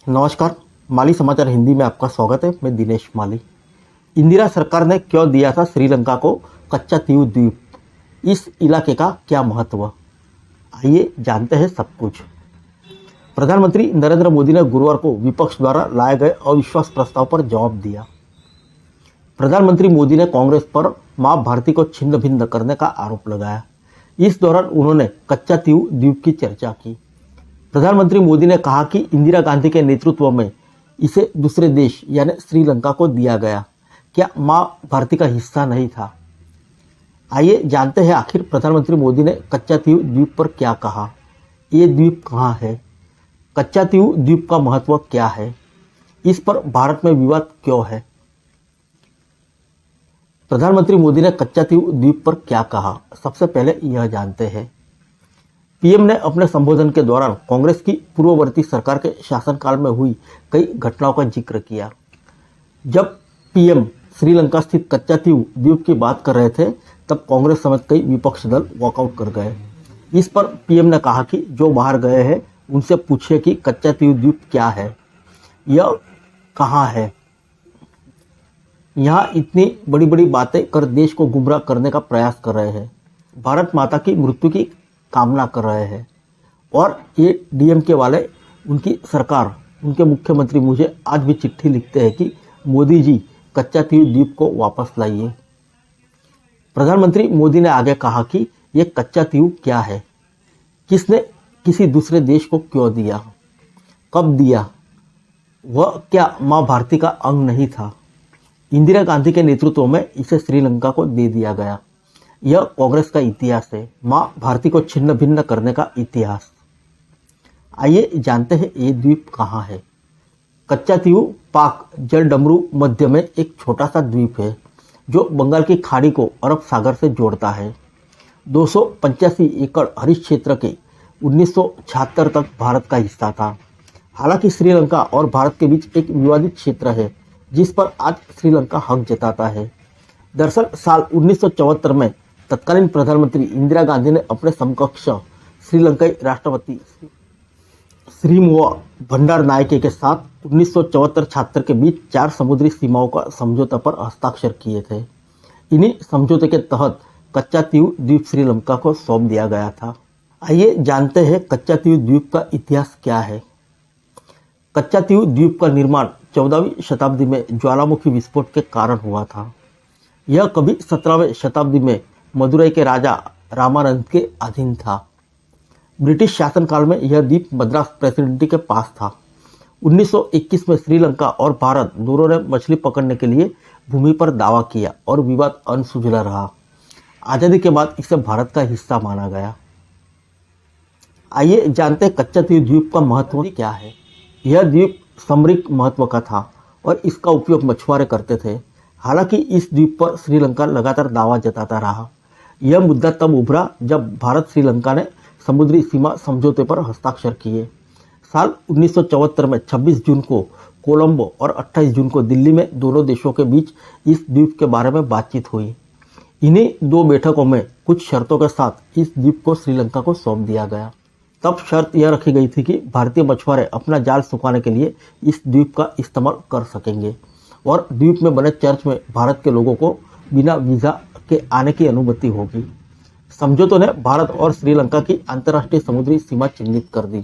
नमस्कार। माली समाचार हिंदी में आपका स्वागत है। मैं दिनेश माली। इंदिरा सरकार ने क्यों दिया था श्रीलंका को कच्चा तीव द्वीप? इस इलाके का क्या महत्व? आइए जानते हैं सब कुछ। प्रधानमंत्री नरेंद्र मोदी ने गुरुवार को विपक्ष द्वारा लाए गए अविश्वास प्रस्ताव पर जवाब दिया। प्रधानमंत्री मोदी ने कांग्रेस पर मां भारती को छिन्न भिन्न करने का आरोप लगाया। इस दौरान उन्होंने कच्चा तीव द्वीप की चर्चा की। प्रधानमंत्री मोदी ने कहा कि इंदिरा गांधी के नेतृत्व में इसे दूसरे देश यानी श्रीलंका को दिया गया। क्या मां भारती का हिस्सा नहीं था? आइए जानते हैं आखिर प्रधानमंत्री मोदी ने कच्चा तीव द्वीप पर क्या कहा। ये द्वीप कहाँ है? कच्चा तीव द्वीप का महत्व क्या है? इस पर भारत में विवाद क्यों है? प्रधानमंत्री मोदी ने कच्चा तीव द्वीप पर क्या कहा, सबसे पहले यह जानते हैं। पीएम ने अपने संबोधन के दौरान कांग्रेस की पूर्ववर्ती सरकार के शासनकाल में हुई कई घटनाओं का जिक्र किया। जब पीएम श्रीलंका स्थित कच्चा तीव द्वीप की बात कर रहे थे, तब कांग्रेस समेत कई विपक्ष दल वॉकआउट कर गए। इस पर पीएम ने कहा कि जो बाहर गए हैं उनसे पूछिए कि कच्चा तीव द्वीप क्या है, यह कहाँ है। यहाँ इतनी बड़ी बड़ी बातें कर देश को गुमराह करने का प्रयास कर रहे हैं, भारत माता की मृत्यु की कामना कर रहे हैं। और ये डीएमके वाले, उनकी सरकार, उनके मुख्यमंत्री मुझे आज भी चिट्ठी लिखते हैं कि मोदी जी कच्चा तीव द्वीप को वापस लाइए। प्रधानमंत्री मोदी ने आगे कहा कि ये कच्चा तीव क्या है, किसने किसी दूसरे देश को क्यों दिया, कब दिया, वह क्या मां भारती का अंग नहीं था? इंदिरा गांधी के नेतृत्व में इसे श्रीलंका को दे दिया गया। यह कांग्रेस का इतिहास है, मां भारती को छिन्न भिन्न करने का इतिहास। आइए जानते हैं ये द्वीप कहाँ है। कच्चा तीव पाक जलडमरू मध्य में एक छोटा सा द्वीप है जो बंगाल की खाड़ी को अरब सागर से जोड़ता है। 285 एकड़ हरित क्षेत्र के 1976 तक भारत का हिस्सा था। हालांकि श्रीलंका और भारत के बीच एक विवादित क्षेत्र है जिस पर आज श्रीलंका हक जताता है। दरअसल साल 1974 में तत्कालीन प्रधानमंत्री इंदिरा गांधी ने अपने समकक्ष श्रीलंकाई राष्ट्रपति श्रीमुवा भंडारनायके के साथ 1974-76 के बीच 4 समुद्री सीमाओं का समझौता पर हस्ताक्षर किए थे। इन्हीं समझौते के तहत कच्चा तीव द्वीप श्रीलंका को सौंप दिया गया था। आइए जानते हैं कच्चा तीव द्वीप का इतिहास क्या है। कच्चा तीव द्वीप का निर्माण 14वीं शताब्दी में ज्वालामुखी विस्फोट के कारण हुआ था। यह कभी 17वीं शताब्दी में मदुरई के राजा रामानंद के अधीन था। ब्रिटिश शासनकाल में यह द्वीप मद्रास प्रेसिडेंसी के पास था। 1921 में श्रीलंका और भारत दोनों ने मछली पकड़ने के लिए भूमि पर दावा किया और विवाद अनसुलझा रहा। आज़ादी के बाद इसे भारत का हिस्सा माना गया। आइए जानते हैं कच्चा तीव द्वीप का महत्व क्या है। यह द्वीप सामरिक महत्व का था और इसका उपयोग मछुआरे करते थे। हालांकि इस द्वीप पर श्रीलंका लगातार दावा जताता रहा। यह मुद्दा तब उभरा जब भारत श्रीलंका ने समुद्री सीमा समझौते पर हस्ताक्षर किए। साल 1974 में 26 जून को कोलंबो और 28 जून को दिल्ली में दोनों देशों के बीच इस द्वीप के बारे में बातचीत हुई। इन्हीं 2 बैठकों में कुछ शर्तों के साथ इस द्वीप को श्रीलंका को सौंप दिया गया। तब शर्त यह रखी गई थी कि भारतीय मछुआरे अपना जाल सुखाने के लिए इस द्वीप का इस्तेमाल कर सकेंगे और द्वीप में बने चर्च में भारत के लोगों को बिना वीज़ा के आने की अनुमति होगी। समझौतों ने भारत और श्रीलंका की अंतर्राष्ट्रीय समुद्री सीमा चिन्हित कर दी।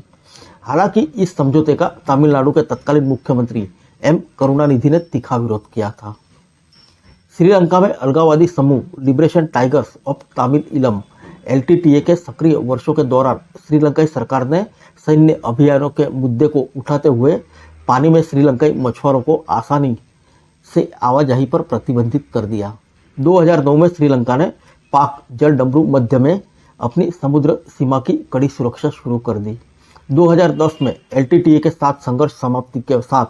हालांकि इस समझौते का तमिलनाडु के तत्कालीन मुख्यमंत्री एम करुणानिधि ने तीखा विरोध किया था। श्रीलंका में अलगाववादी समूह लिबरेशन टाइगर्स ऑफ तमिल इलम LTTE के सक्रिय वर्षों के दौरान श्रीलंकाई सरकार ने सैन्य अभियानों के मुद्दे को उठाते हुए पानी में श्रीलंकाई मछुआरों को आसानी से आवाजाही पर प्रतिबंधित कर दिया। 2009 में श्रीलंका ने पाक जलडमरू मध्य में अपनी समुद्र सीमा की कड़ी सुरक्षा शुरू कर दी। 2010 में LTTE के साथ संघर्ष समाप्ति के साथ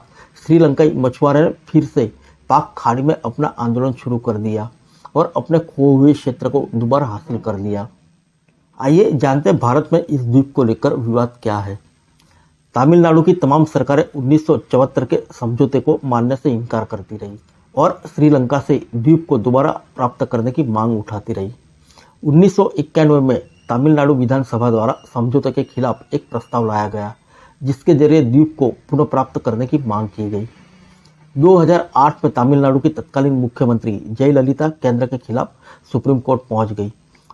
श्रीलंकाई मछुआरों ने फिर से पाक खाड़ी में अपना आंदोलन शुरू कर दिया और अपने खोए हुए क्षेत्र को दोबारा हासिल कर लिया। आइए जानते हैं भारत में इस द्वीप को लेकर विवाद क्या है। तमिलनाडु की तमाम सरकारें 1974 के समझौते को मानने से इनकार करती रही और श्रीलंका से द्वीप को दोबारा प्राप्त करने की मांग उठाती रही। 1991 में तमिलनाडु विधानसभा द्वारा समझौते के खिलाफ एक प्रस्ताव लाया गया जिसके जरिए द्वीप को पुनः प्राप्त करने की मांग की गई। 2008 में तमिलनाडु की तत्कालीन मुख्यमंत्री जयललिता केंद्र के खिलाफ सुप्रीम कोर्ट पहुंच गई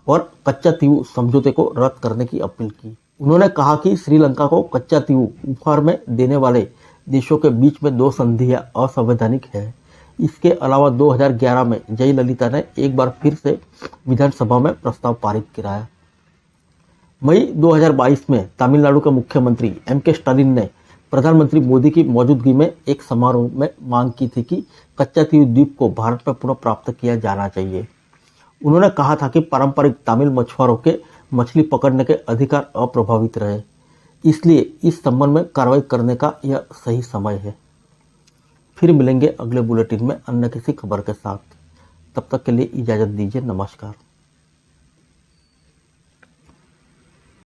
और कच्चातीवू समझौते को रद्द करने की अपील की। उन्होंने कहा कि श्रीलंका को कच्चातीवू उपहार में देने वाले देशों के बीच में 2 संधियां असंवैधानिक है। इसके अलावा 2011 में जयललिता ने एक बार फिर से विधानसभा में प्रस्ताव पारित कराया। मई 2022 में तमिलनाडु के मुख्यमंत्री M.K. स्टालिन ने प्रधानमंत्री मोदी की मौजूदगी में एक समारोह में मांग की थी कि कच्चातीवू द्वीप को भारत में पुनः प्राप्त किया जाना चाहिए। उन्होंने कहा था कि पारंपरिक तमिल मछुआरों के मछली पकड़ने के अधिकार अप्रभावित रहे, इसलिए इस संबंध में कार्रवाई करने का यह सही समय है। फिर मिलेंगे अगले बुलेटिन में अन्य किसी खबर के साथ। तब तक के लिए इजाजत दीजिए। नमस्कार।